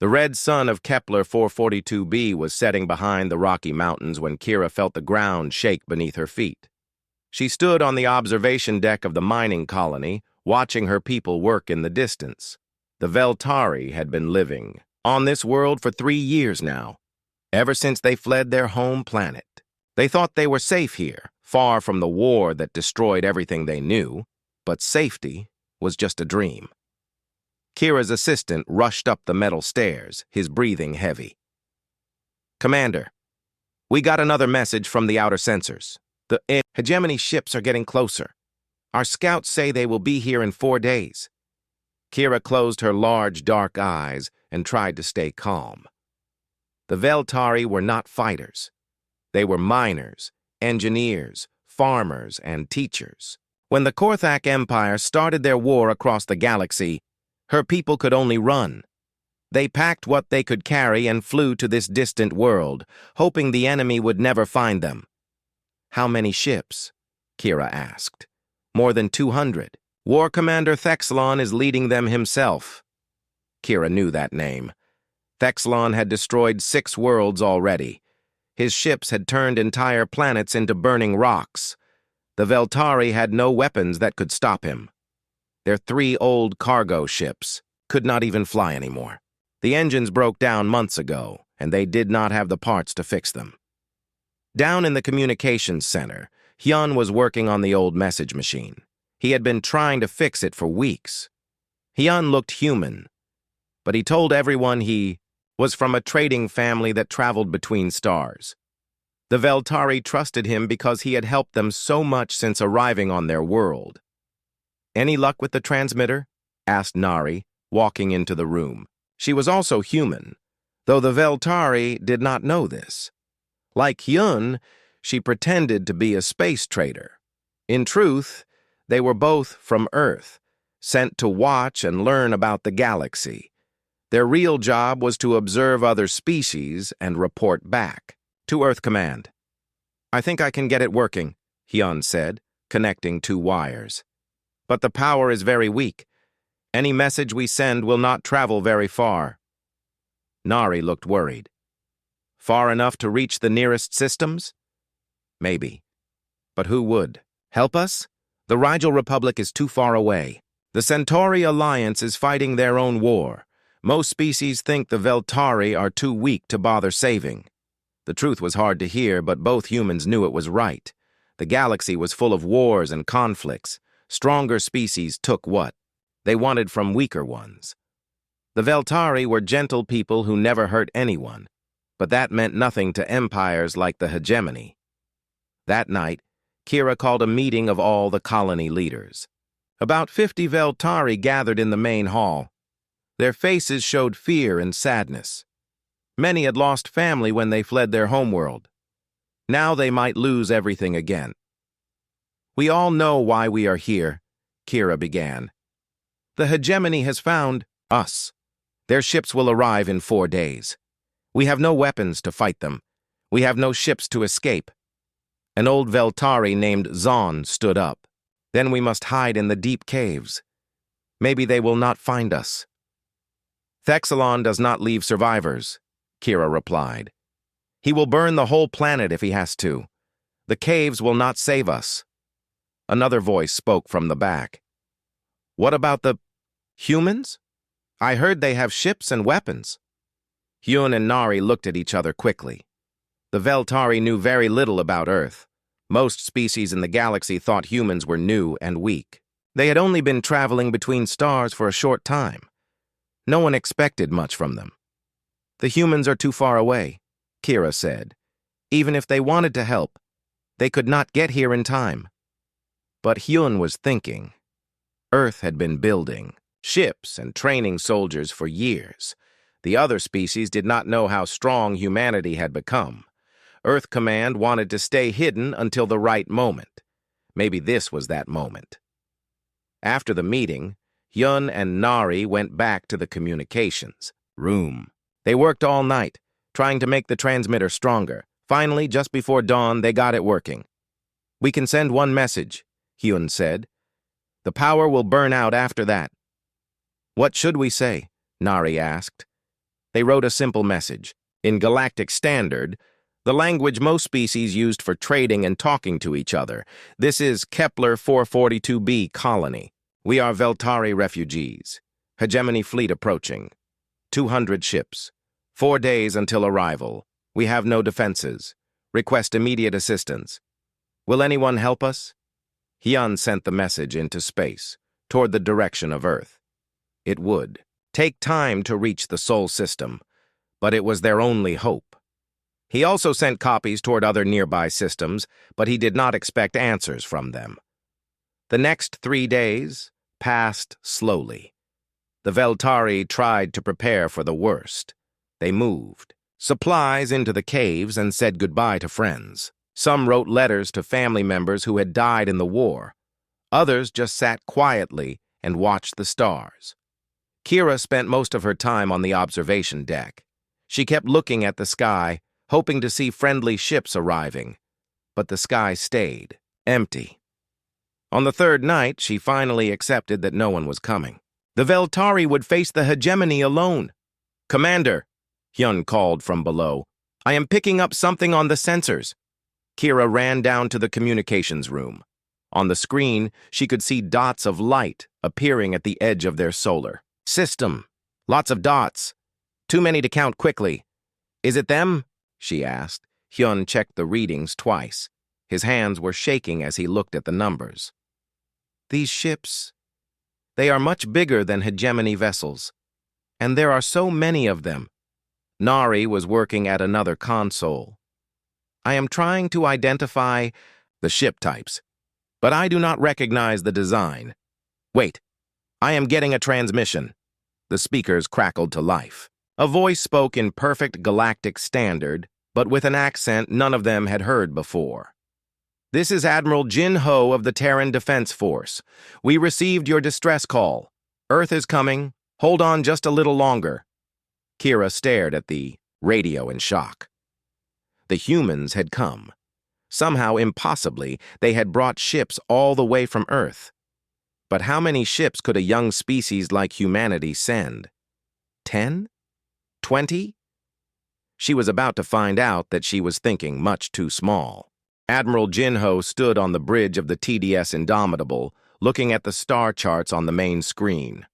The red sun of Kepler 442b was setting behind the Rocky Mountains when Kira felt the ground shake beneath her feet. She stood on the observation deck of the mining colony, watching her people work in the distance. The Veltari had been living on this world for 3 years now, ever since they fled their home planet. They thought they were safe here, far from the war that destroyed everything they knew, but safety was just a dream. Kira's assistant rushed up the metal stairs, his breathing heavy. "Commander, we got another message from the outer sensors. The hegemony ships are getting closer. Our scouts say they will be here in 4 days. Kira closed her large, dark eyes and tried to stay calm. The Veltari were not fighters. They were miners, engineers, farmers, and teachers. When the Korthak Empire started their war across the galaxy, her people could only run. They packed what they could carry and flew to this distant world, hoping the enemy would never find them. "How many ships?" Kira asked. "More than 200. War Commander Thexlon is leading them himself." Kira knew that name. Thexlon had destroyed 6 worlds already. His ships had turned entire planets into burning rocks. The Veltari had no weapons that could stop him. Their 3 old cargo ships could not even fly anymore. The engines broke down months ago, and they did not have the parts to fix them. Down in the communications center, Hyun was working on the old message machine. He had been trying to fix it for weeks. Hyun looked human, but he told everyone he was from a trading family that traveled between stars. The Veltari trusted him because he had helped them so much since arriving on their world. "Any luck with the transmitter?" asked Nari, walking into the room. She was also human, though the Veltari did not know this. Like Hyun, she pretended to be a space trader. In truth, they were both from Earth, sent to watch and learn about the galaxy. Their real job was to observe other species and report back. "To Earth Command." "I think I can get it working," Hyun said, connecting 2 wires. "But the power is very weak. Any message we send will not travel very far." Nari looked worried. "Far enough to reach the nearest systems?" "Maybe. But who would? Help us? The Rigel Republic is too far away. The Centauri Alliance is fighting their own war. Most species think the Veltari are too weak to bother saving." The truth was hard to hear, but both humans knew it was right. The galaxy was full of wars and conflicts. Stronger species took what they wanted from weaker ones. The Veltari were gentle people who never hurt anyone, but that meant nothing to empires like the hegemony. That night, Kira called a meeting of all the colony leaders. About 50 Veltari gathered in the main hall. Their faces showed fear and sadness. Many had lost family when they fled their homeworld. Now they might lose everything again. "We all know why we are here," Kira began. "The hegemony has found us. Their ships will arrive in 4 days. We have no weapons to fight them. We have no ships to escape." An old Veltari named Zon stood up. "Then we must hide in the deep caves. Maybe they will not find us." "Thexlon does not leave survivors," Kira replied. "He will burn the whole planet if he has to. The caves will not save us." Another voice spoke from the back. "What about the humans? I heard they have ships and weapons." Hyun and Nari looked at each other quickly. The Veltari knew very little about Earth. Most species in the galaxy thought humans were new and weak. They had only been traveling between stars for a short time. No one expected much from them. "The humans are too far away," Kira said. "Even if they wanted to help, they could not get here in time." But Hyun was thinking. Earth had been building ships and training soldiers for years. The other species did not know how strong humanity had become. Earth Command wanted to stay hidden until the right moment. Maybe this was that moment. After the meeting, Hyun and Nari went back to the communications room. They worked all night, trying to make the transmitter stronger. Finally, just before dawn, they got it working. "We can send one message," Hyun said. "The power will burn out after that." "What should we say?" Nari asked. They wrote a simple message. In Galactic Standard, the language most species used for trading and talking to each other. This is Kepler 442b colony. We are Veltari refugees. Hegemony fleet approaching. 200 ships. 4 days until arrival. We have no defenses. Request immediate assistance. Will anyone help us? Hyun sent the message into space, toward the direction of Earth. It would take time to reach the Sol system, but it was their only hope. He also sent copies toward other nearby systems, but he did not expect answers from them. The next 3 days passed slowly. The Veltari tried to prepare for the worst. They moved supplies into the caves and said goodbye to friends. Some wrote letters to family members who had died in the war. Others just sat quietly and watched the stars. Kira spent most of her time on the observation deck. She kept looking at the sky, hoping to see friendly ships arriving. But the sky stayed empty. On the third night, she finally accepted that no one was coming. The Veltari would face the hegemony alone. "Commander," Hyun called from below, "I am picking up something on the sensors." Kira ran down to the communications room. On the screen, she could see dots of light appearing at the edge of their solar system. Lots of dots. Too many to count quickly. "Is it them?" she asked. Hyun checked the readings twice. His hands were shaking as he looked at the numbers. "These ships, they are much bigger than hegemony vessels, and there are so many of them." Nari was working at another console. "I am trying to identify the ship types, but I do not recognize the design. Wait, I am getting a transmission." The speakers crackled to life. A voice spoke in perfect Galactic Standard, but with an accent none of them had heard before. "This is Admiral Jin Ho of the Terran Defense Force. We received your distress call. Earth is coming. Hold on just a little longer." Kira stared at the radio in shock. The humans had come. Somehow, impossibly, they had brought ships all the way from Earth. But how many ships could a young species like humanity send? 10? 20? She was about to find out that she was thinking much too small. Admiral Jinho stood on the bridge of the TDS Indomitable, looking at the star charts on the main screen.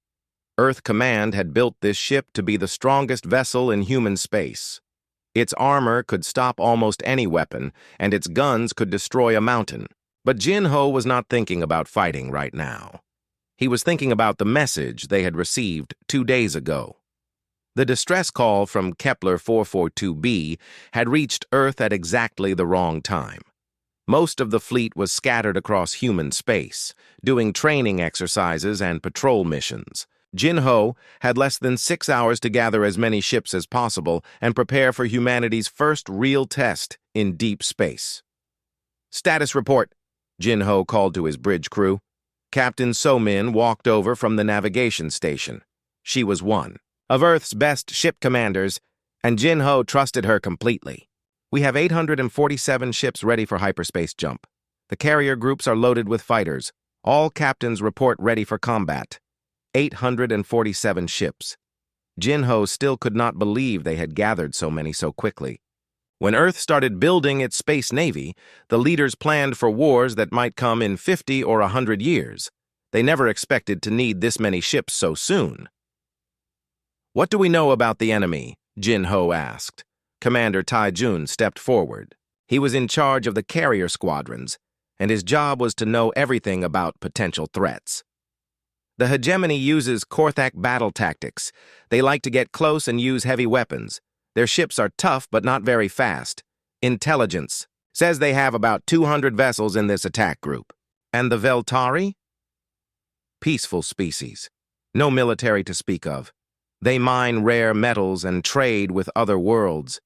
Earth Command had built this ship to be the strongest vessel in human space. Its armor could stop almost any weapon, and its guns could destroy a mountain. But Jinho was not thinking about fighting right now. He was thinking about the message they had received 2 days ago. The distress call from Kepler 442b had reached Earth at exactly the wrong time. Most of the fleet was scattered across human space, doing training exercises and patrol missions. Jinho had less than 6 hours to gather as many ships as possible and prepare for humanity's first real test in deep space. "Status report," Jinho called to his bridge crew. Captain So-min walked over from the navigation station. She was one of Earth's best ship commanders, and Jinho trusted her completely. "We have 847 ships ready for hyperspace jump. The carrier groups are loaded with fighters. All captains report ready for combat." 847 ships. Jinho still could not believe they had gathered so many so quickly. When Earth started building its space navy, the leaders planned for wars that might come in 50 or 100 years. They never expected to need this many ships so soon. "What do we know about the enemy?" Jinho asked. Commander Tai-jun stepped forward. He was in charge of the carrier squadrons, and his job was to know everything about potential threats. "The hegemony uses Korthak battle tactics. They like to get close and use heavy weapons. Their ships are tough but not very fast. Intelligence says they have about 200 vessels in this attack group." "And the Veltari?" "Peaceful species. No military to speak of. They mine rare metals and trade with other worlds.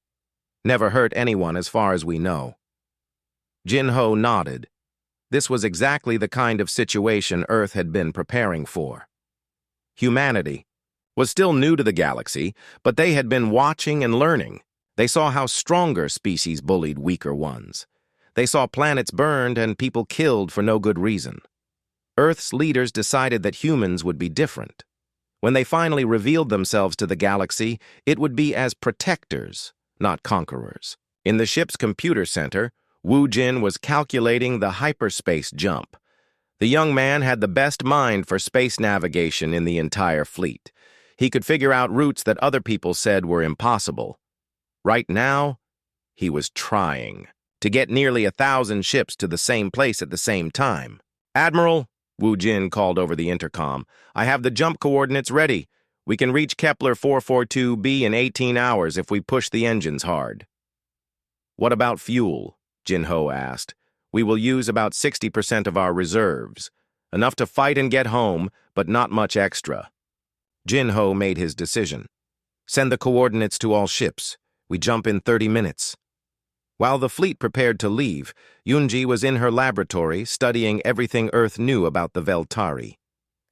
Never hurt anyone as far as we know." Jinho nodded. This was exactly the kind of situation Earth had been preparing for. Humanity was still new to the galaxy, but they had been watching and learning. They saw how stronger species bullied weaker ones. They saw planets burned and people killed for no good reason. Earth's leaders decided that humans would be different. When they finally revealed themselves to the galaxy, it would be as protectors, not conquerors. In the ship's computer center, Wu Jin was calculating the hyperspace jump. The young man had the best mind for space navigation in the entire fleet. He could figure out routes that other people said were impossible. Right now, he was trying to get nearly 1,000 ships to the same place at the same time. "Admiral," Wu Jin called over the intercom, "I have the jump coordinates ready. We can reach Kepler 442b in 18 hours if we push the engines hard." "What about fuel?" Jin-Ho asked. "We will use about 60% of our reserves. Enough to fight and get home, but not much extra." Jin-Ho made his decision. "Send the coordinates to all ships. We jump in 30 minutes. While the fleet prepared to leave, Yunji was in her laboratory studying everything Earth knew about the Veltari.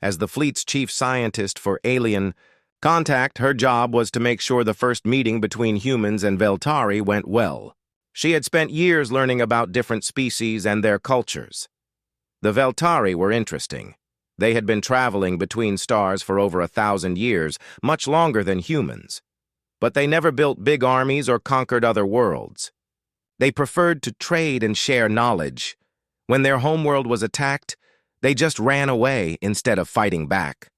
As the fleet's chief scientist for alien contact, her job was to make sure the first meeting between humans and Veltari went well. She had spent years learning about different species and their cultures. The Veltari were interesting. They had been traveling between stars for over 1,000 years, much longer than humans. But they never built big armies or conquered other worlds. They preferred to trade and share knowledge. When their homeworld was attacked, they just ran away instead of fighting back.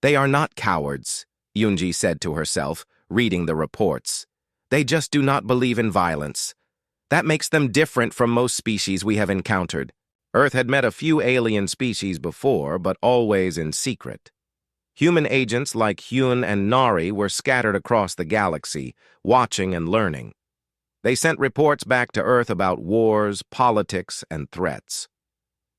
"They are not cowards," Yunji said to herself, reading the reports. "They just do not believe in violence. That makes them different from most species we have encountered." Earth had met a few alien species before, but always in secret. Human agents like Hyun and Nari were scattered across the galaxy, watching and learning. They sent reports back to Earth about wars, politics, and threats.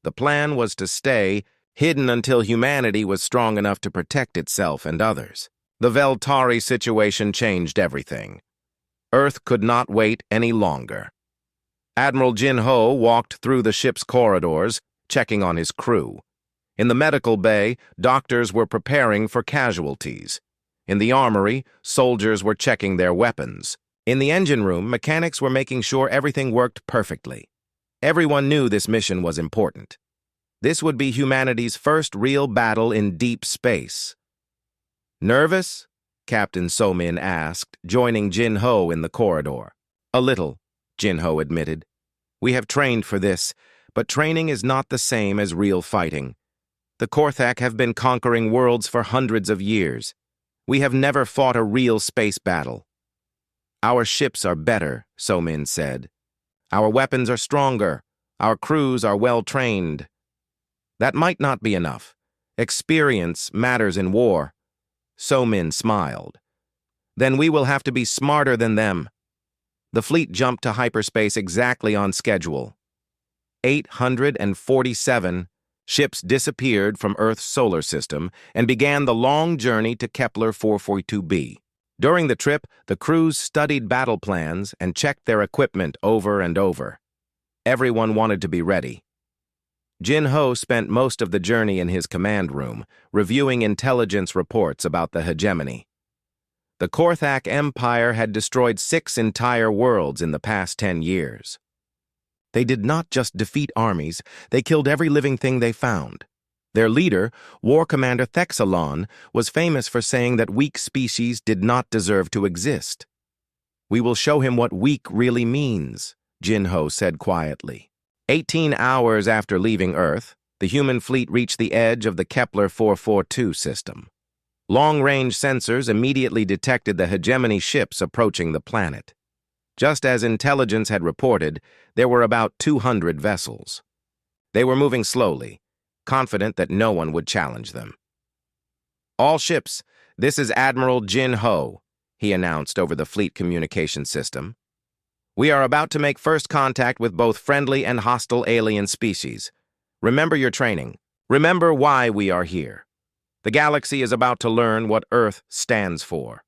The plan was to stay hidden until humanity was strong enough to protect itself and others. The Veltari situation changed everything. Earth could not wait any longer. Admiral Jin-Ho walked through the ship's corridors, checking on his crew. In the medical bay, doctors were preparing for casualties. In the armory, soldiers were checking their weapons. In the engine room, mechanics were making sure everything worked perfectly. Everyone knew this mission was important. This would be humanity's first real battle in deep space. "Nervous?" Captain So-min asked, joining Jin-Ho in the corridor. "A little," Jin-Ho admitted. "We have trained for this, but training is not the same as real fighting. The Korthak have been conquering worlds for hundreds of years. We have never fought a real space battle." "Our ships are better," So-min said. "Our weapons are stronger. Our crews are well-trained." "That might not be enough. Experience matters in war." So-min smiled. "Then we will have to be smarter than them." The fleet jumped to hyperspace exactly on schedule. 847 ships disappeared from Earth's solar system and began the long journey to Kepler 442b. During the trip, the crews studied battle plans and checked their equipment over and over. Everyone wanted to be ready. Jin-Ho spent most of the journey in his command room, reviewing intelligence reports about the hegemony. The Korthak Empire had destroyed 6 entire worlds in the past 10 years. They did not just defeat armies, they killed every living thing they found. Their leader, War Commander Thexalon, was famous for saying that weak species did not deserve to exist. "We will show him what weak really means," Jin-Ho said quietly. 18 hours after leaving Earth, the human fleet reached the edge of the Kepler 442 system. Long-range sensors immediately detected the hegemony ships approaching the planet. Just as intelligence had reported, there were about 200 vessels. They were moving slowly, confident that no one would challenge them. "All ships, this is Admiral Jin-Ho," he announced over the fleet communication system. "We are about to make first contact with both friendly and hostile alien species. Remember your training. Remember why we are here. The galaxy is about to learn what Earth stands for."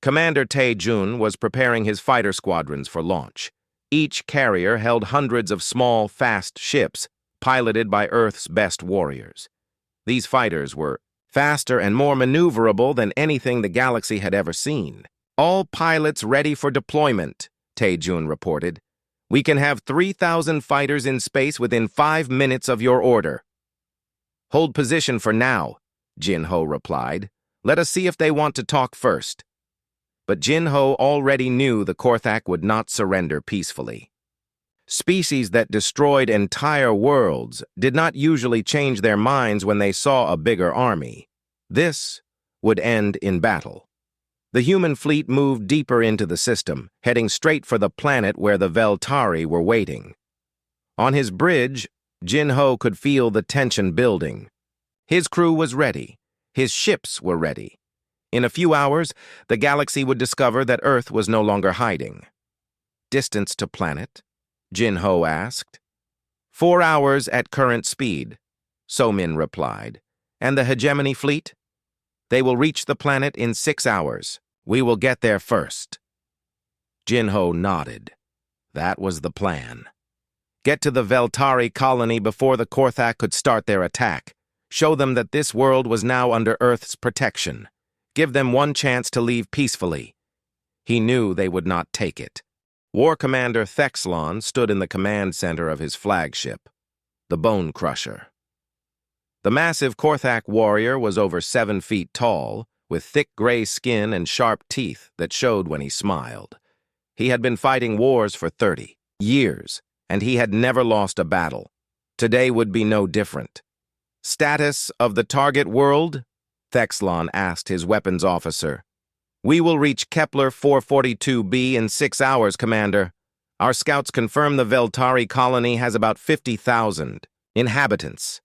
Commander Tae-jun was preparing his fighter squadrons for launch. Each carrier held hundreds of small, fast ships, piloted by Earth's best warriors. These fighters were faster and more maneuverable than anything the galaxy had ever seen. "All pilots ready for deployment," Tae-jun reported. "We can have 3,000 fighters in space within 5 minutes of your order." "Hold position for now," Jin-Ho replied. "Let us see if they want to talk first." But Jin-Ho already knew the Korthak would not surrender peacefully. Species that destroyed entire worlds did not usually change their minds when they saw a bigger army. This would end in battle. The human fleet moved deeper into the system, heading straight for the planet where the Veltari were waiting. On his bridge, Jin-Ho could feel the tension building. His crew was ready. His ships were ready. In a few hours, the galaxy would discover that Earth was no longer hiding. "Distance to planet?" Jin-Ho asked. 4 hours at current speed," So-Min replied. "And the hegemony fleet? They will reach the planet in 6 hours. We will get there first." Jin-Ho nodded. That was the plan. Get to the Veltari colony before the Korthak could start their attack. Show them that this world was now under Earth's protection. Give them one chance to leave peacefully. He knew they would not take it. War Commander Thexlon stood in the command center of his flagship, the Bone Crusher. The massive Korthak warrior was over 7 feet tall, with thick gray skin and sharp teeth that showed when he smiled. He had been fighting wars for 30 years, and he had never lost a battle. Today would be no different. "Status of the target world?" Thexlon asked his weapons officer. "We will reach Kepler 442b in 6 hours, Commander. Our scouts confirm the Veltari colony has about 50,000 inhabitants.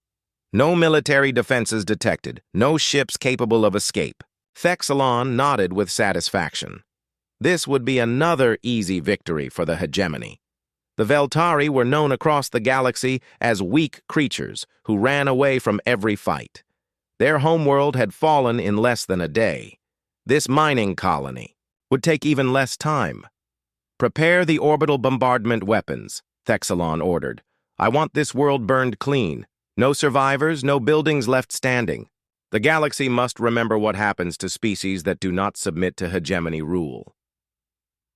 No military defenses detected, no ships capable of escape." Thexlon nodded with satisfaction. This would be another easy victory for the hegemony. The Veltari were known across the galaxy as weak creatures who ran away from every fight. Their homeworld had fallen in less than a day. This mining colony would take even less time. "Prepare the orbital bombardment weapons," Thexlon ordered. "I want this world burned clean. No survivors, no buildings left standing. The galaxy must remember what happens to species that do not submit to hegemony rule."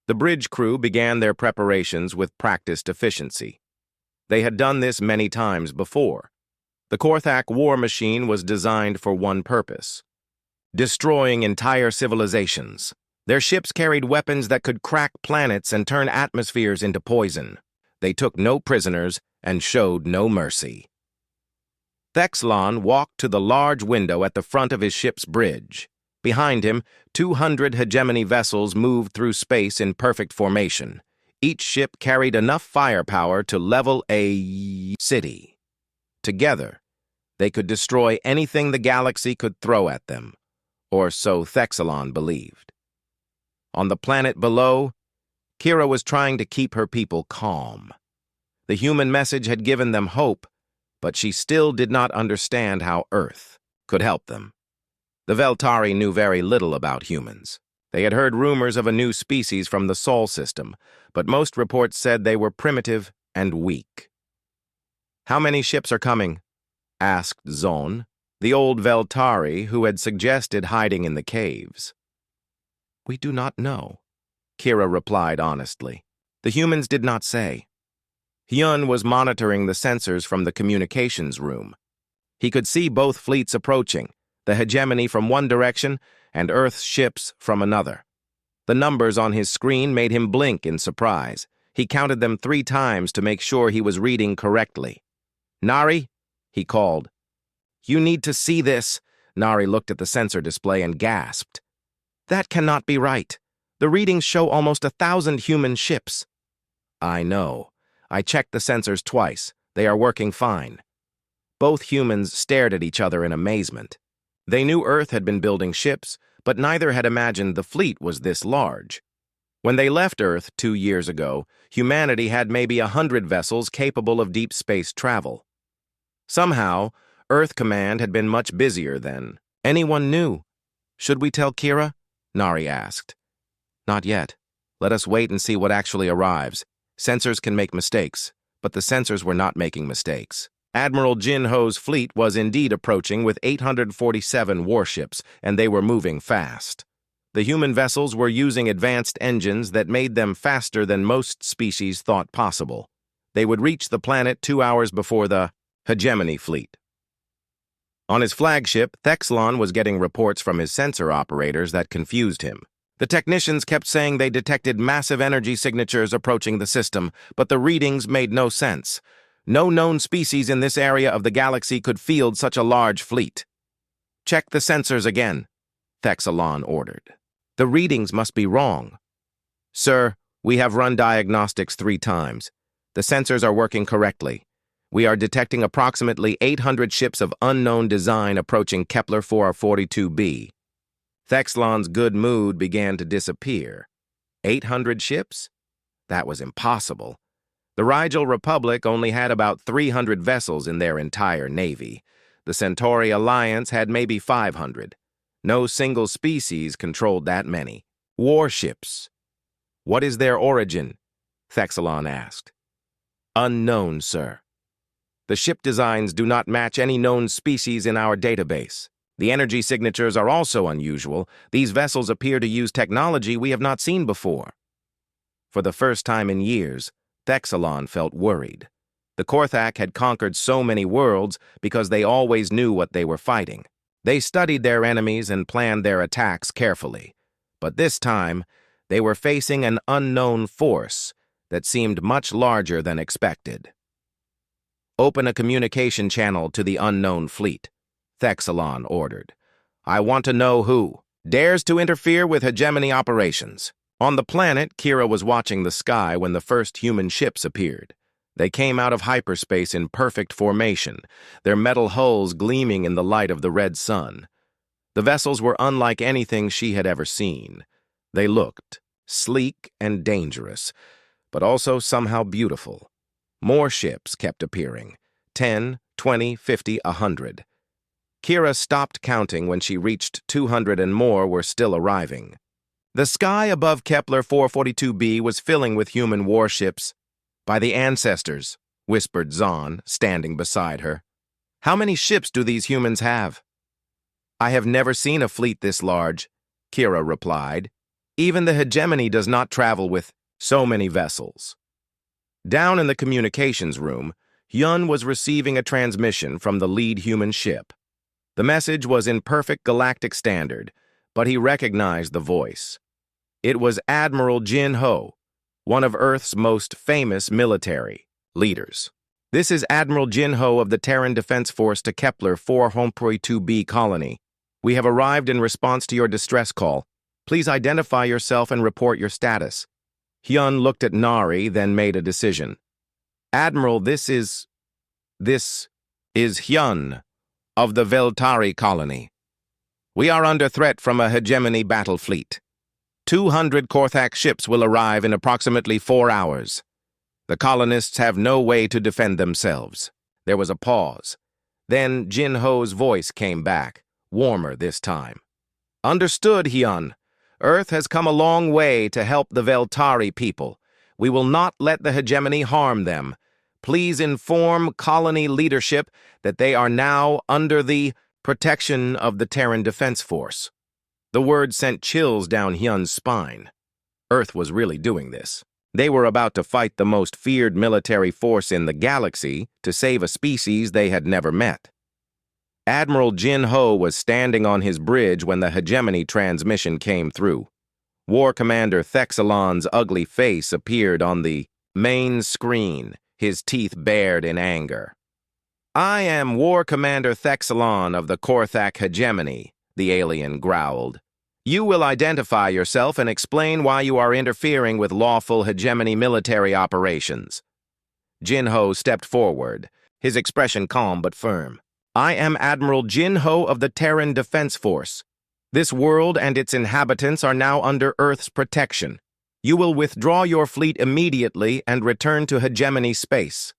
The bridge crew began their preparations with practiced efficiency. They had done this many times before. The Korthak war machine was designed for one purpose: destroying entire civilizations. Their ships carried weapons that could crack planets and turn atmospheres into poison. They took no prisoners and showed no mercy. Thexlon walked to the large window at the front of his ship's bridge. Behind him, 200 hegemony vessels moved through space in perfect formation. Each ship carried enough firepower to level a city. Together, they could destroy anything the galaxy could throw at them, or so Thexlon believed. On the planet below, Kira was trying to keep her people calm. The human message had given them hope, but she still did not understand how Earth could help them. The Veltari knew very little about humans. They had heard rumors of a new species from the Sol system, but most reports said they were primitive and weak. "How many ships are coming?" asked Zon, the old Veltari who had suggested hiding in the caves. "We do not know," Kira replied honestly. "The humans did not say." Hyun was monitoring the sensors from the communications room. He could see both fleets approaching, the hegemony from one direction and Earth's ships from another. The numbers on his screen made him blink in surprise. He counted them 3 times to make sure he was reading correctly. "Nari," he called. "You need to see this." Nari looked at the sensor display and gasped. "That cannot be right. The readings show almost 1,000 human ships." "I know. I checked the sensors twice. They are working fine." Both humans stared at each other in amazement. They knew Earth had been building ships, but neither had imagined the fleet was this large. When they left Earth 2 years ago, humanity had maybe 100 vessels capable of deep space travel. Somehow, Earth Command had been much busier then. "Anyone new? Should we tell Kira?" Nari asked. "Not yet. Let us wait and see what actually arrives. Sensors can make mistakes, but the sensors were not making mistakes." Admiral Jin-Ho's fleet was indeed approaching with 847 warships, and they were moving fast. The human vessels were using advanced engines that made them faster than most species thought possible. They would reach the planet 2 hours before the hegemony fleet. On his flagship, Thexlon was getting reports from his sensor operators that confused him. The technicians kept saying they detected massive energy signatures approaching the system, but the readings made no sense. No known species in this area of the galaxy could field such a large fleet. "Check the sensors again," Thexlon ordered. "The readings must be wrong." "Sir, we have run diagnostics 3 times. The sensors are working correctly. We are detecting approximately 800 ships of unknown design approaching Kepler 442b. Thexlon's good mood began to disappear. 800 ships? That was impossible. The Rigel Republic only had about 300 vessels in their entire navy. The Centauri Alliance had maybe 500. No single species controlled that many. Warships. "What is their origin?" Thexlon asked. "Unknown, sir. The ship designs do not match any known species in our database. The energy signatures are also unusual. These vessels appear to use technology we have not seen before." For the first time in years, Thexlon felt worried. The Korthak had conquered so many worlds because they always knew what they were fighting. They studied their enemies and planned their attacks carefully. But this time, they were facing an unknown force that seemed much larger than expected. "Open a communication channel to the unknown fleet," Thexlon ordered. "I want to know who dares to interfere with hegemony operations." On the planet, Kira was watching the sky when the first human ships appeared. They came out of hyperspace in perfect formation, their metal hulls gleaming in the light of the red sun. The vessels were unlike anything she had ever seen. They looked sleek and dangerous, but also somehow beautiful. More ships kept appearing. 10, 20, 50, 100. Kira stopped counting when she reached 200 and more were still arriving. The sky above Kepler 442b was filling with human warships. "By the ancestors," whispered Zahn, standing beside her. "How many ships do these humans have?" "I have never seen a fleet this large," Kira replied. "Even the hegemony does not travel with so many vessels." Down in the communications room, Hyun was receiving a transmission from the lead human ship. The message was in perfect galactic standard, but he recognized the voice. It was Admiral Jin Ho, one of Earth's most famous military leaders. "This is Admiral Jin Ho of the Terran Defense Force to Kepler 442b colony. We have arrived in response to your distress call. Please identify yourself and report your status." Hyun looked at Nari, then made a decision. "Admiral, this is Hyun of the Veltari colony. We are under threat from a hegemony battle fleet. 200 Korthak ships will arrive in approximately 4 hours. The colonists have no way to defend themselves." There was a pause. Then Jin Ho's voice came back, warmer this time. "Understood, Hyun. Earth has come a long way to help the Veltari people. We will not let the hegemony harm them. Please inform colony leadership that they are now under the protection of the Terran Defense Force." The word sent chills down Hyun's spine. Earth was really doing this. They were about to fight the most feared military force in the galaxy to save a species they had never met. Admiral Jin Ho was standing on his bridge when the hegemony transmission came through. War Commander Thexlon's ugly face appeared on the main screen, his teeth bared in anger. "I am War Commander Thexlon of the Korthak hegemony," the alien growled. "You will identify yourself and explain why you are interfering with lawful hegemony military operations." Jin Ho stepped forward, his expression calm but firm. "I am Admiral Jin Ho of the Terran Defense Force. This world and its inhabitants are now under Earth's protection. You will withdraw your fleet immediately and return to hegemony space."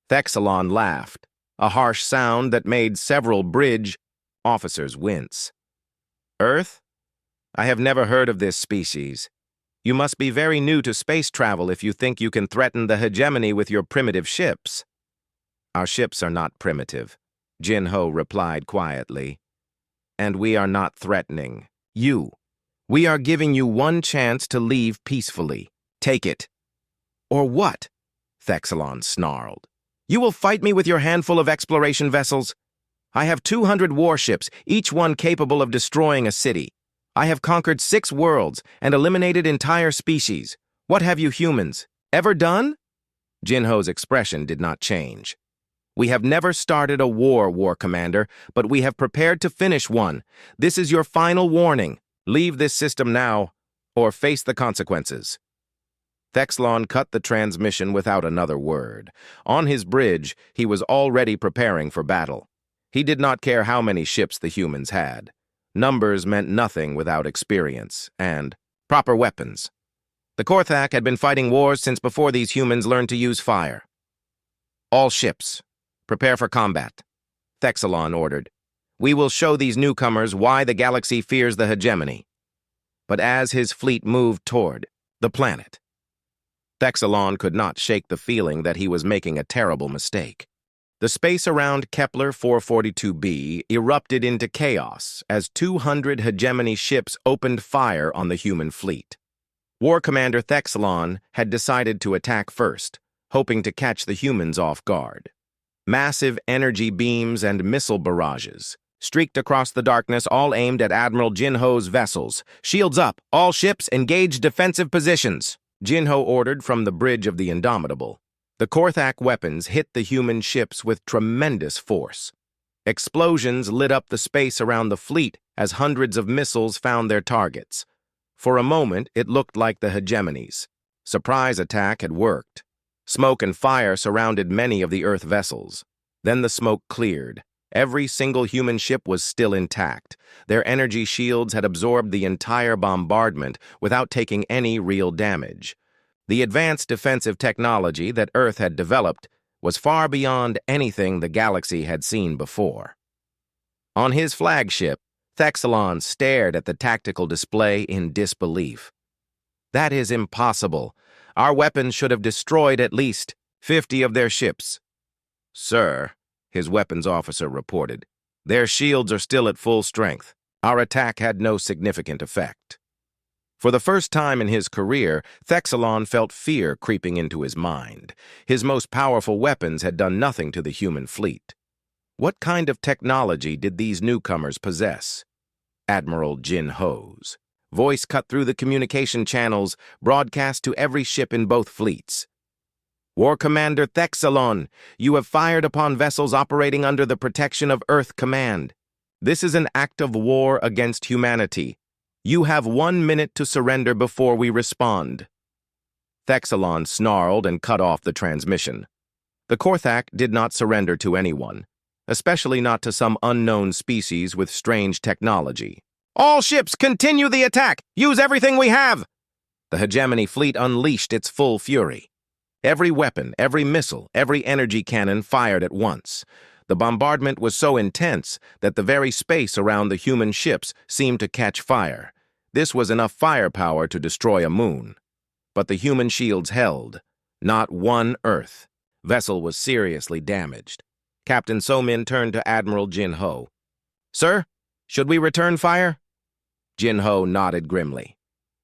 Thexlon laughed, a harsh sound that made several bridge officers wince. "Earth? I have never heard of this species. You must be very new to space travel if you think you can threaten the hegemony with your primitive ships." "Our ships are not primitive," Jin Ho replied quietly. "And we are not threatening you. We are giving you one chance to leave peacefully. Take it." "Or what?" Thexlon snarled. "You will fight me with your handful of exploration vessels?" I have 200 warships, each one capable of destroying a city. I have conquered 6 worlds and eliminated entire species. What have you humans ever done? Jinho's expression did not change. We have never started a war, Commander, but we have prepared to finish one. This is your final warning. Leave this system now, or face the consequences. Thexlon cut the transmission without another word. On his bridge, he was already preparing for battle. He did not care how many ships the humans had. Numbers meant nothing without experience and proper weapons. The Korthak had been fighting wars since before these humans learned to use fire. All ships, prepare for combat, Thexlon ordered. We will show these newcomers why the galaxy fears the hegemony. But as his fleet moved toward the planet, Thexlon could not shake the feeling that he was making a terrible mistake. The space around Kepler 442b erupted into chaos as 200 hegemony ships opened fire on the human fleet. War Commander Thexlon had decided to attack first, hoping to catch the humans off guard. Massive energy beams and missile barrages streaked across the darkness, all aimed at Admiral Jinho's vessels. Shields up! All ships engage defensive positions! Jinho ordered from the bridge of the Indomitable. The Korthak weapons hit the human ships with tremendous force. Explosions lit up the space around the fleet as hundreds of missiles found their targets. For a moment, it looked like the hegemony's surprise attack had worked. Smoke and fire surrounded many of the Earth vessels. Then the smoke cleared. Every single human ship was still intact. Their energy shields had absorbed the entire bombardment without taking any real damage. The advanced defensive technology that Earth had developed was far beyond anything the galaxy had seen before. On his flagship, Thexlon stared at the tactical display in disbelief. That is impossible. Our weapons should have destroyed at least 50 of their ships. Sir, his weapons officer reported, their shields are still at full strength. Our attack had no significant effect. For the first time in his career, Thexlon felt fear creeping into his mind. His most powerful weapons had done nothing to the human fleet. What kind of technology did these newcomers possess? Admiral Jinho's voice cut through the communication channels, broadcast to every ship in both fleets. War Commander Thexlon, you have fired upon vessels operating under the protection of Earth Command. This is an act of war against humanity. You have 1 minute to surrender before we respond. Thexlon snarled and cut off the transmission. The Korthak did not surrender to anyone, especially not to some unknown species with strange technology. All ships, continue the attack! Use everything we have! The hegemony fleet unleashed its full fury. Every weapon, every missile, every energy cannon fired at once. The bombardment was so intense that the very space around the human ships seemed to catch fire. This was enough firepower to destroy a moon. But the human shields held. Not one Earth vessel was seriously damaged. Captain Somin turned to Admiral Jinho. Sir, should we return fire? Jinho nodded grimly.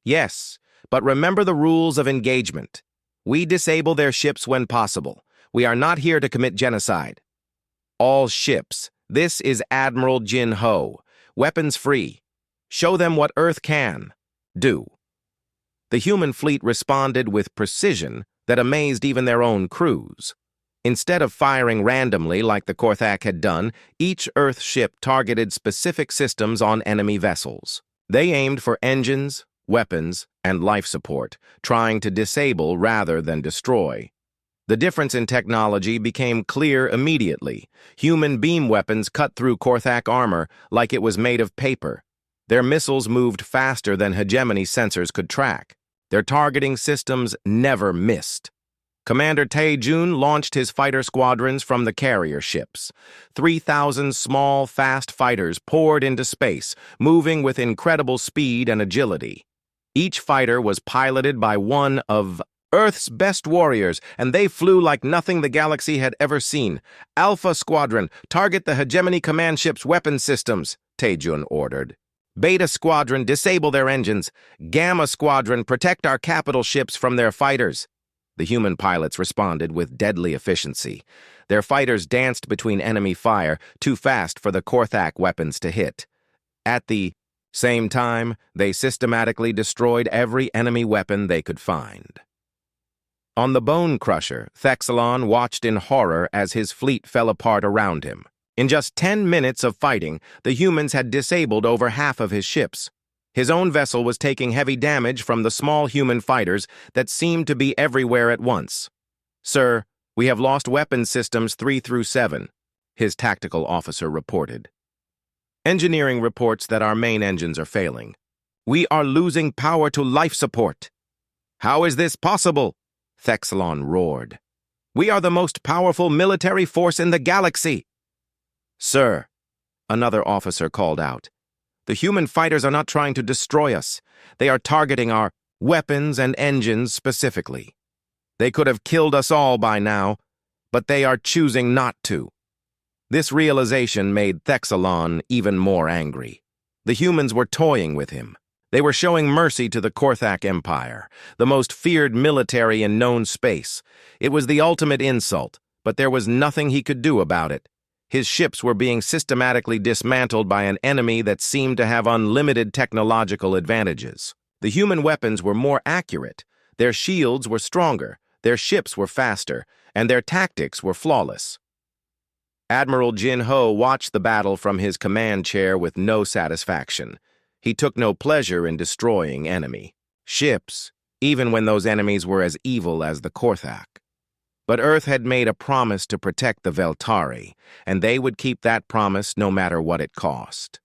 Yes, but remember the rules of engagement. We disable their ships when possible. We are not here to commit genocide. All ships. This is Admiral Jinho. Weapons free. Show them what Earth can do. The human fleet responded with precision that amazed even their own crews. Instead of firing randomly like the Korthak had done, each Earth ship targeted specific systems on enemy vessels. They aimed for engines, weapons, and life support, trying to disable rather than destroy. The difference in technology became clear immediately. Human beam weapons cut through Korthak armor like it was made of paper. Their missiles moved faster than hegemony sensors could track. Their targeting systems never missed. Commander Taejun launched his fighter squadrons from the carrier ships. 3,000 small, fast fighters poured into space, moving with incredible speed and agility. Each fighter was piloted by one of Earth's best warriors, and they flew like nothing the galaxy had ever seen. Alpha Squadron, target the hegemony command ship's weapon systems, Taejun ordered. Beta Squadron, disable their engines. Gamma Squadron, protect our capital ships from their fighters. The human pilots responded with deadly efficiency. Their fighters danced between enemy fire, too fast for the Korthak weapons to hit. At the same time, they systematically destroyed every enemy weapon they could find. On the Bone Crusher, Thexalon watched in horror as his fleet fell apart around him. In just 10 minutes of fighting, the humans had disabled over half of his ships. His own vessel was taking heavy damage from the small human fighters that seemed to be everywhere at once. "Sir, we have lost weapon systems 3 through 7, his tactical officer reported. "Engineering reports that our main engines are failing. We are losing power to life support." "How is this possible?" Thexalon roared. "We are the most powerful military force in the galaxy." "Sir," another officer called out, "the human fighters are not trying to destroy us. They are targeting our weapons and engines specifically. They could have killed us all by now, but they are choosing not to." This realization made Thexalon even more angry. The humans were toying with him. They were showing mercy to the Korthak Empire, the most feared military in known space. It was the ultimate insult, but there was nothing he could do about it. His ships were being systematically dismantled by an enemy that seemed to have unlimited technological advantages. The human weapons were more accurate, their shields were stronger, their ships were faster, and their tactics were flawless. Admiral Jin Ho watched the battle from his command chair with no satisfaction. He took no pleasure in destroying enemy ships, even when those enemies were as evil as the Korthak. But Earth had made a promise to protect the Veltari, and they would keep that promise no matter what it cost.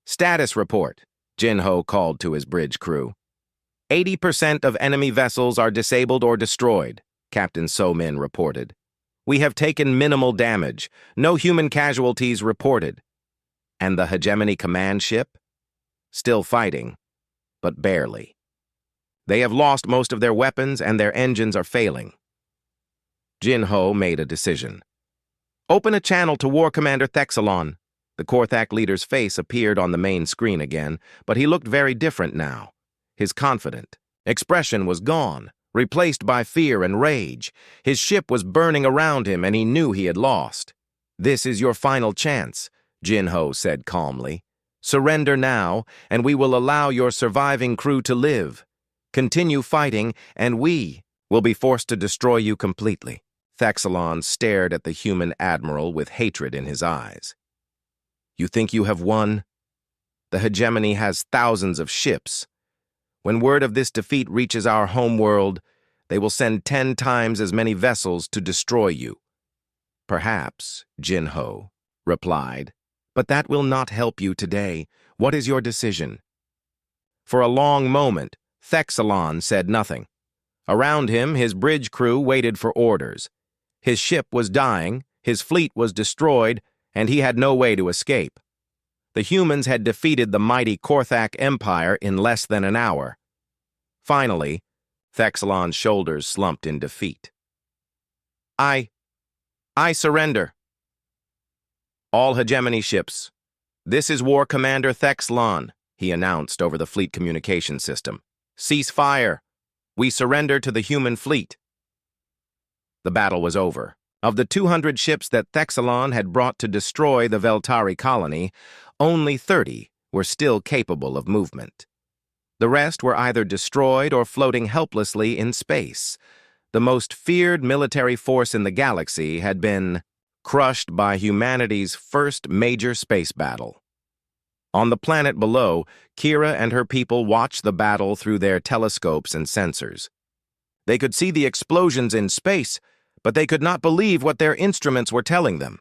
"Status report," Jin Ho called to his bridge crew. 80% of enemy vessels are disabled or destroyed, Captain So Min reported. "We have taken minimal damage, no human casualties reported." "And the Hegemony command ship?" "Still fighting, but barely. They have lost most of their weapons and their engines are failing." Jin Ho made a decision. "Open a channel to War Commander Thexalon." The Korthak leader's face appeared on the main screen again, but he looked very different now. His confident expression was gone, replaced by fear and rage. His ship was burning around him and he knew he had lost. "This is your final chance," Jin Ho said calmly. "Surrender now, and we will allow your surviving crew to live. Continue fighting, and we will be forced to destroy you completely." Thexalon stared at the human admiral with hatred in his eyes. "You think you have won? The Hegemony has thousands of ships. When word of this defeat reaches our homeworld, they will send 10 times as many vessels to destroy you." "Perhaps," Jin Ho replied, "but that will not help you today. What is your decision?" For a long moment, Thexalon said nothing. Around him, his bridge crew waited for orders. His ship was dying, his fleet was destroyed, and he had no way to escape. The humans had defeated the mighty Korthak Empire in less than an hour. Finally, Thexalon's shoulders slumped in defeat. I surrender." "All Hegemony ships. This is War Commander Thexalon," he announced over the fleet communication system. "Cease fire. We surrender to the human fleet." The battle was over. Of the 200 ships that Thexalon had brought to destroy the Veltari colony, only 30 were still capable of movement. The rest were either destroyed or floating helplessly in space. The most feared military force in the galaxy had been crushed by humanity's first major space battle. On the planet below, Kira and her people watched the battle through their telescopes and sensors. They could see the explosions in space, but they could not believe what their instruments were telling them.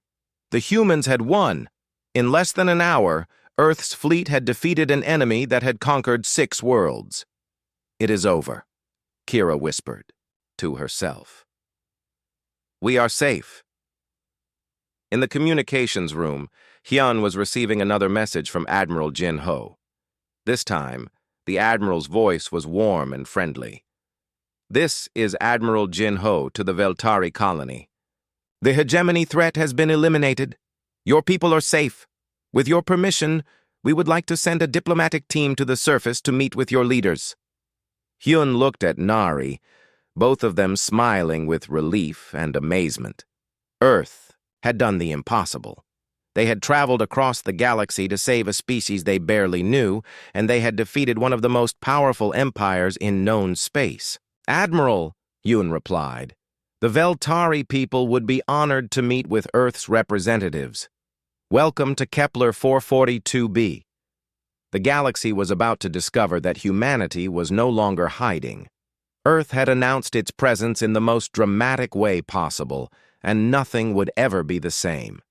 The humans had won. In less than an hour, Earth's fleet had defeated an enemy that had conquered 6 worlds. "It is over," Kira whispered to herself. "We are safe." In the communications room, Hyun was receiving another message from Admiral Jin Ho. This time, the Admiral's voice was warm and friendly. "This is Admiral Jin Ho to the Veltari colony. The Hegemony threat has been eliminated. Your people are safe. With your permission, we would like to send a diplomatic team to the surface to meet with your leaders." Hyun looked at Nari, both of them smiling with relief and amazement. Earth had done the impossible. They had traveled across the galaxy to save a species they barely knew, and they had defeated one of the most powerful empires in known space. "Admiral," Yun replied, "the Veltari people would be honored to meet with Earth's representatives. Welcome to Kepler 442b. The galaxy was about to discover that humanity was no longer hiding. Earth had announced its presence in the most dramatic way possible, and nothing would ever be the same.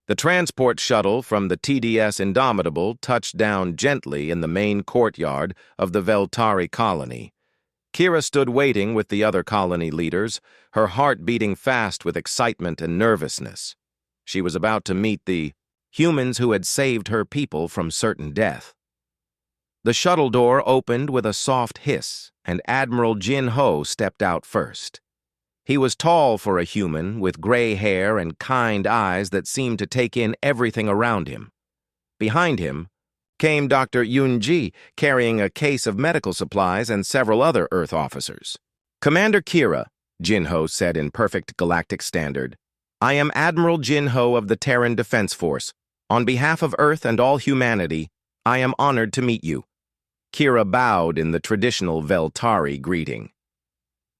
The transport shuttle from the TDS Indomitable touched down gently in the main courtyard of the Veltari colony. Kira stood waiting with the other colony leaders, her heart beating fast with excitement and nervousness. She was about to meet the humans who had saved her people from certain death. The shuttle door opened with a soft hiss, and Admiral Jin Ho stepped out first. He was tall for a human, with gray hair and kind eyes that seemed to take in everything around him. Behind him came Dr. Yun Ji, carrying a case of medical supplies and several other Earth officers. "Commander Kira," Jin Ho said in perfect galactic standard, "I am Admiral Jin Ho of the Terran Defense Force. On behalf of Earth and all humanity, I am honored to meet you." Kira bowed in the traditional Veltari greeting.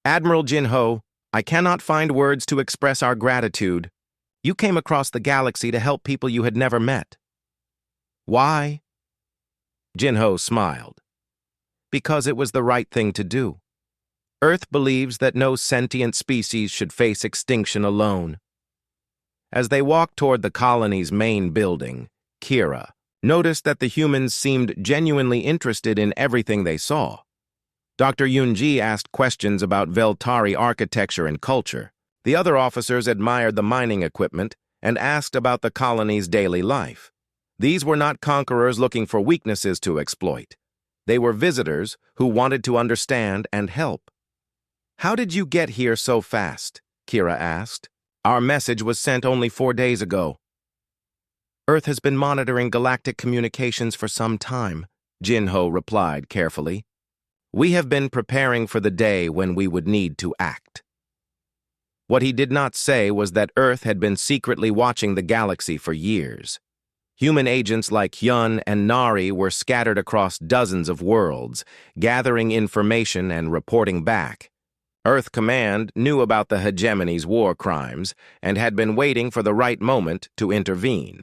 "Admiral Jin Ho, I cannot find words to express our gratitude. You came across the galaxy to help people you had never met." "Why?" Jin Ho smiled. "Because it was the right thing to do. Earth believes that no sentient species should face extinction alone." As they walked toward the colony's main building, Kira noticed that the humans seemed genuinely interested in everything they saw. Dr. Yunji asked questions about Veltari architecture and culture. The other officers admired the mining equipment and asked about the colony's daily life. These were not conquerors looking for weaknesses to exploit. They were visitors who wanted to understand and help. "How did you get here so fast?" Kira asked. "Our message was sent only 4 days ago." "Earth has been monitoring galactic communications for some time," Jin Ho replied carefully. "We have been preparing for the day when we would need to act." What he did not say was that Earth had been secretly watching the galaxy for years. Human agents like Yun and Nari were scattered across dozens of worlds, gathering information and reporting back. Earth Command knew about the hegemony's war crimes and had been waiting for the right moment to intervene.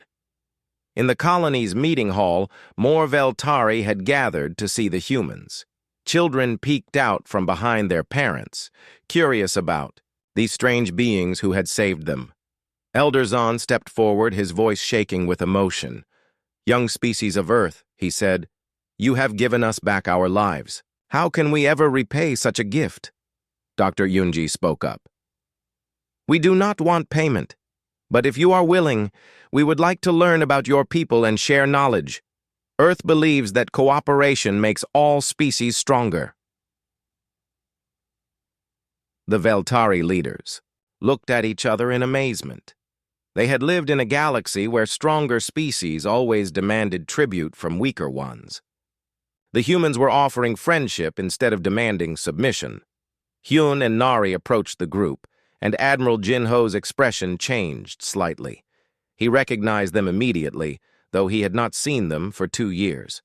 In the colony's meeting hall, more Veltari had gathered to see the humans. Children peeked out from behind their parents, curious about these strange beings who had saved them. Elder Zahn stepped forward, his voice shaking with emotion. "Young species of Earth," he said, "you have given us back our lives. How can we ever repay such a gift?" Dr. Yunji spoke up. "We do not want payment, but if you are willing, we would like to learn about your people and share knowledge. Earth believes that cooperation makes all species stronger." The Veltari leaders looked at each other in amazement. They had lived in a galaxy where stronger species always demanded tribute from weaker ones. The humans were offering friendship instead of demanding submission. Hyun and Nari approached the group, and Admiral Jin Ho's expression changed slightly. He recognized them immediately, though he had not seen them for 2 years.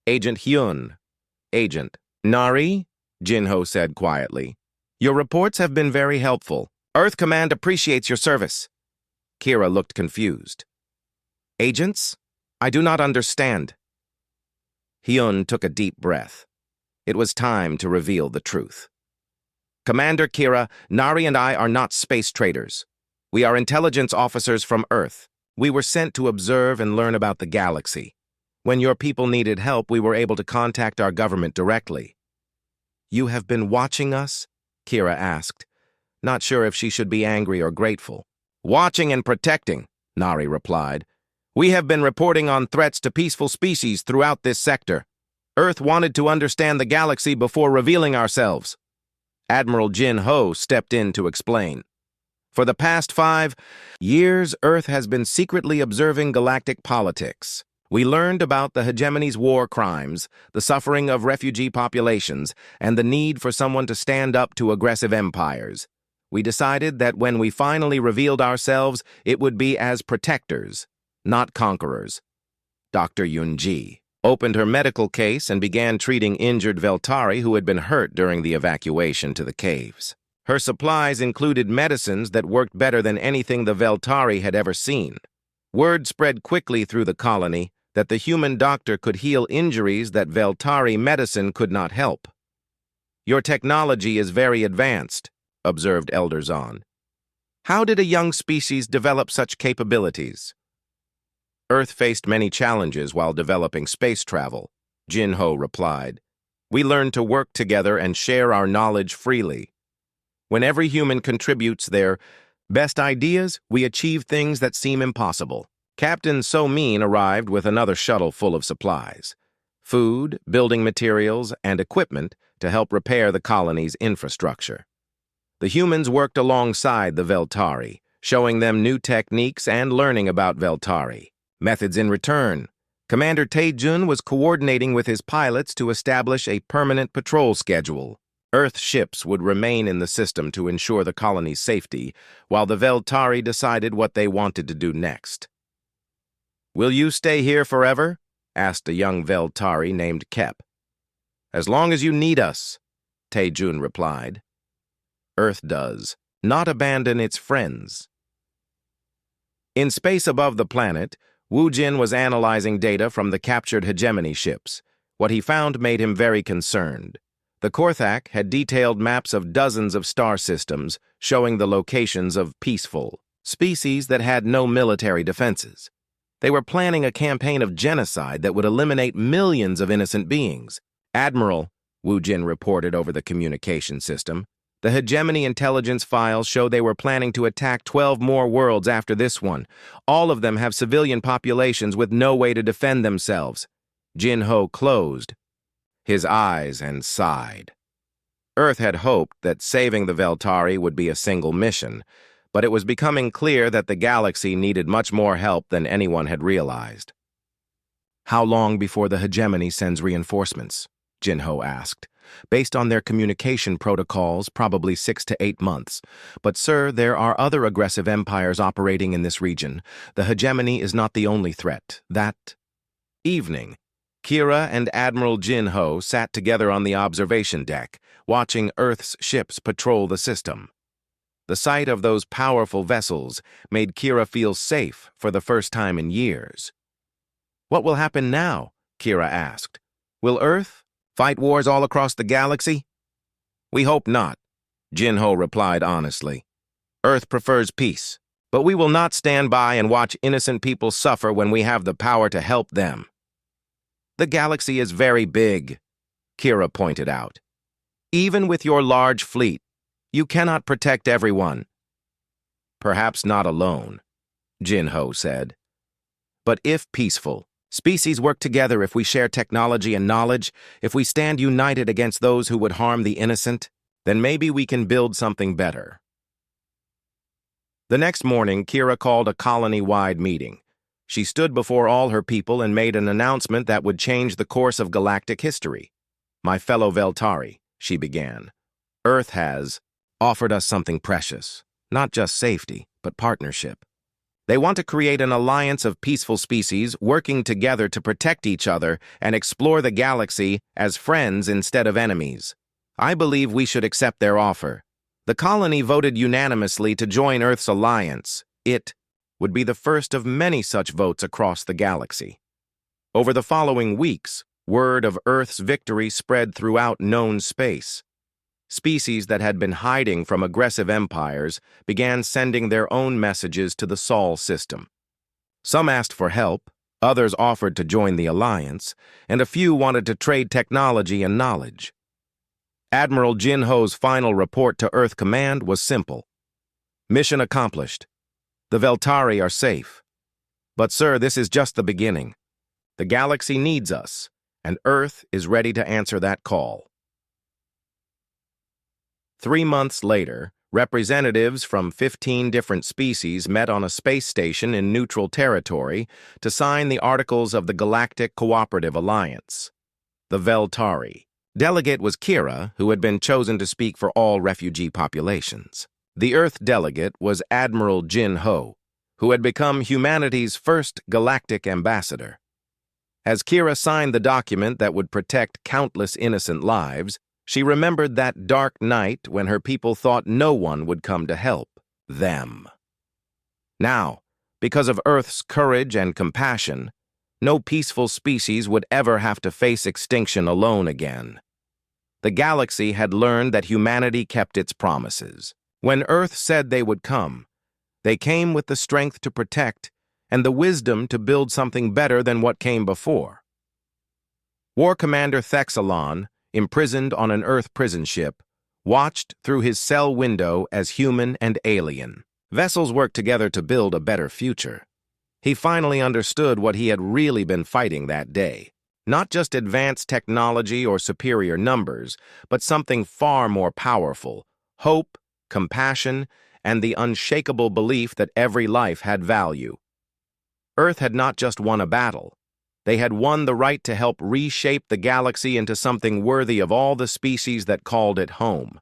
"Agent Hyun." "Agent Nari," Jin Ho said quietly. "Your reports have been very helpful. Earth Command appreciates your service." Kira looked confused. "Agents? I do not understand." Hyun took a deep breath. It was time to reveal the truth. "Commander Kira, Nari and I are not space traders. We are intelligence officers from Earth. We were sent to observe and learn about the galaxy. When your people needed help, we were able to contact our government directly." "You have been watching us?" Kira asked, not sure if she should be angry or grateful. "Watching and protecting," Nari replied. "We have been reporting on threats to peaceful species throughout this sector. Earth wanted to understand the galaxy before revealing ourselves." Admiral Jin Ho stepped in to explain. "For the past 5 years, Earth has been secretly observing galactic politics. We learned about the hegemony's war crimes, the suffering of refugee populations, and the need for someone to stand up to aggressive empires. We decided that when we finally revealed ourselves, it would be as protectors, not conquerors. Dr. Yunji opened her medical case and began treating injured Veltari who had been hurt during the evacuation to the caves. Her supplies included medicines that worked better than anything the Veltari had ever seen. Word spread quickly through the colony that the human doctor could heal injuries that Veltari medicine could not help. "Your technology is very advanced," observed Elder Zahn. "How did a young species develop such capabilities?" "Earth faced many challenges while developing space travel," Jin-Ho replied. "We learned to work together and share our knowledge freely. When every human contributes their best ideas, we achieve things that seem impossible." Captain So-Min arrived with another shuttle full of supplies, food, building materials, and equipment to help repair the colony's infrastructure. The humans worked alongside the Veltari, showing them new techniques and learning about Veltari methods in return. Commander Taejun was coordinating with his pilots to establish a permanent patrol schedule. Earth ships would remain in the system to ensure the colony's safety, while the Veltari decided what they wanted to do next. "Will you stay here forever?" asked a young Veltari named Kep. "As long as you need us," Taejun replied. "Earth does not abandon its friends." In space above the planet, Wu Jin was analyzing data from the captured hegemony ships. What he found made him very concerned. The Korthak had detailed maps of dozens of star systems showing the locations of peaceful species that had no military defenses. They were planning a campaign of genocide that would eliminate millions of innocent beings. "Admiral," Wu Jin reported over the communication system, "the hegemony intelligence files show they were planning to attack 12 more worlds after this one. All of them have civilian populations with no way to defend themselves." Jin-Ho closed his eyes and sighed. Earth had hoped that saving the Veltari would be a single mission, but it was becoming clear that the galaxy needed much more help than anyone had realized. "How long before the hegemony sends reinforcements?" Jin-Ho asked. "Based on their communication protocols, probably 6 to 8 months. But, sir, there are other aggressive empires operating in this region. The hegemony is not the only threat." That evening, Kira and Admiral Jin-Ho sat together on the observation deck, watching Earth's ships patrol the system. The sight of those powerful vessels made Kira feel safe for the first time in years. "What will happen now?" Kira asked. "Will Earth fight wars all across the galaxy?" "We hope not," Jin-Ho replied honestly. "Earth prefers peace, but we will not stand by and watch innocent people suffer when we have the power to help them." "The galaxy is very big," Kira pointed out. "Even with your large fleet, you cannot protect everyone." "Perhaps not alone," Jin-Ho said. "But if peaceful, species work together, if we share technology and knowledge, if we stand united against those who would harm the innocent, then maybe we can build something better." The next morning, Kira called a colony-wide meeting. She stood before all her people and made an announcement that would change the course of galactic history. "My fellow Veltari," she began, "Earth has offered us something precious, not just safety, but partnership. They want to create an alliance of peaceful species working together to protect each other and explore the galaxy as friends instead of enemies. I believe we should accept their offer." The colony voted unanimously to join Earth's alliance. It would be the first of many such votes across the galaxy. Over the following weeks, word of Earth's victory spread throughout known space. Species that had been hiding from aggressive empires began sending their own messages to the Sol system. Some asked for help, others offered to join the alliance, and a few wanted to trade technology and knowledge. Admiral Jin-Ho's final report to Earth Command was simple. "Mission accomplished. The Veltari are safe. But, sir, this is just the beginning. The galaxy needs us, and Earth is ready to answer that call." 3 months later, representatives from 15 different species met on a space station in neutral territory to sign the Articles of the Galactic Cooperative Alliance. The Veltari. Delegate was Kira, who had been chosen to speak for all refugee populations. The Earth delegate was Admiral Jin Ho, who had become humanity's first galactic ambassador. As Kira signed the document that would protect countless innocent lives, she remembered that dark night when her people thought no one would come to help them. Now, because of Earth's courage and compassion, no peaceful species would ever have to face extinction alone again. The galaxy had learned that humanity kept its promises. When Earth said they would come, they came with the strength to protect and the wisdom to build something better than what came before. War Commander Thexalon, imprisoned on an Earth prison ship, watched through his cell window as human and alien. Vessels worked together to build a better future. He finally understood what he had really been fighting that day. Not just advanced technology or superior numbers, but something far more powerful: hope, compassion, and the unshakable belief that every life had value. Earth had not just won a battle. They had won the right to help reshape the galaxy into something worthy of all the species that called it home.